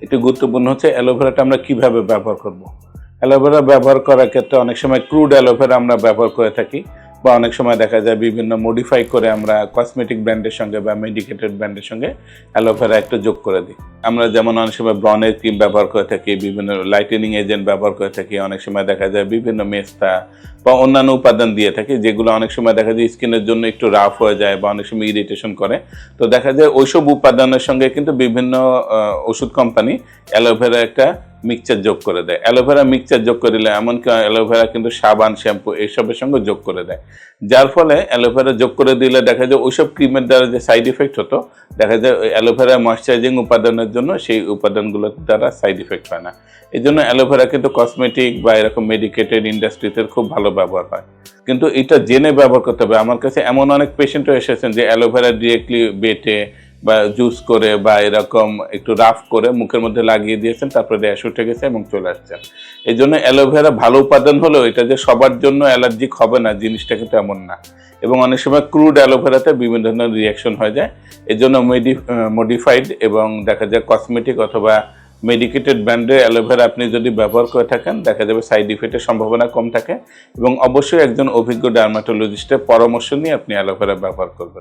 একটু গুরুত্বপূর্ণ হচ্ছে অ্যালোভেরাটা আমরা কিভাবে ব্যবহার করব। অ্যালোভেরা ব্যবহার করার ক্ষেত্রে অনেক সময় ক্রুড অ্যালোভেরা আমরা ব্যবহার করে থাকি, বা অনেক সময় দেখা যায় বিভিন্ন মডিফাই করে আমরা কসমেটিক ব্র্যান্ডের সঙ্গে বা মেডিকেটেড ব্র্যান্ডের সঙ্গে অ্যালোভেরা একটু যোগ করে দিই। আমরা যেমন অনেক সময় ব্রনের ক্রিম ব্যবহার করে থাকি, বিভিন্ন লাইটেনিং এজেন্ট ব্যবহার করে থাকি, অনেক সময় দেখা যায় বিভিন্ন মেস্তা বা অন্যান্য উপাদান দিয়ে থাকি, যেগুলো অনেক সময় দেখা যায় স্কিনের জন্য একটু রাফ হয়ে যায় বা অনেক সময় ইরিটেশন করে। তো দেখা যায় ওইসব উপাদানের সঙ্গে কিন্তু বিভিন্ন ওষুধ কোম্পানি অ্যালোভেরা একটা মিক্সচার যোগ করে দেয়। অ্যালোভেরা মিক্সচার যোগ করে দিলে, এমনকি অ্যালোভেরা কিন্তু সাবান, শ্যাম্পু এইসবের সঙ্গে যোগ করে দেয়, যার ফলে অ্যালোভেরা যোগ করে দিলে দেখা যায় ওইসব ক্রিমের দ্বারা যে সাইড ইফেক্ট হতো, দেখা যায় ওই অ্যালোভেরা ময়েশ্চারাইজিং উপাদানের জন্য সেই উপাদানগুলোর দ্বারা সাইড ইফেক্ট হয় না। এই জন্য অ্যালোভেরা কিন্তু কসমেটিক বা এরকম মেডিকেটেড ইন্ডাস্ট্রিতে খুব ভালো ব্যবহার হয়। কিন্তু এটা জেনে ব্যবহার করতে হবে। আমার কাছে এমন অনেক পেশেন্টও এসেছেন যে অ্যালোভেরা ডিরেক্টলি বেটে বা জুস করে বা এরকম একটু রাফ করে মুখের মধ্যে লাগিয়ে দিয়েছেন, তারপরে র্যাশ উঠে গেছে এবং চলে আসছেন। এই জন্য অ্যালোভেরা ভালো উপাদান হলেও এটা যে সবার জন্য অ্যালার্জিক হবে না, জিনিসটা কিন্তু এমন না। এবং অনেক সময় ক্রুড অ্যালোভেরাতে বিভিন্ন ধরনের রিয়াকশন হয়ে যায়। এই জন্য মডিফাইড এবং দেখা যায় কসমেটিক অথবা মেডিকেটেড ব্র্যান্ডের অ্যালোভেরা আপনি যদি ব্যবহার করে থাকেন, দেখা যাবে সাইড ইফেক্টের সম্ভাবনা কম থাকে, এবং অবশ্যই একজন অভিজ্ঞ ডার্মাটোলজিস্টের পরামর্শ নিয়ে আপনি অ্যালোভেরা ব্যবহার করবেন।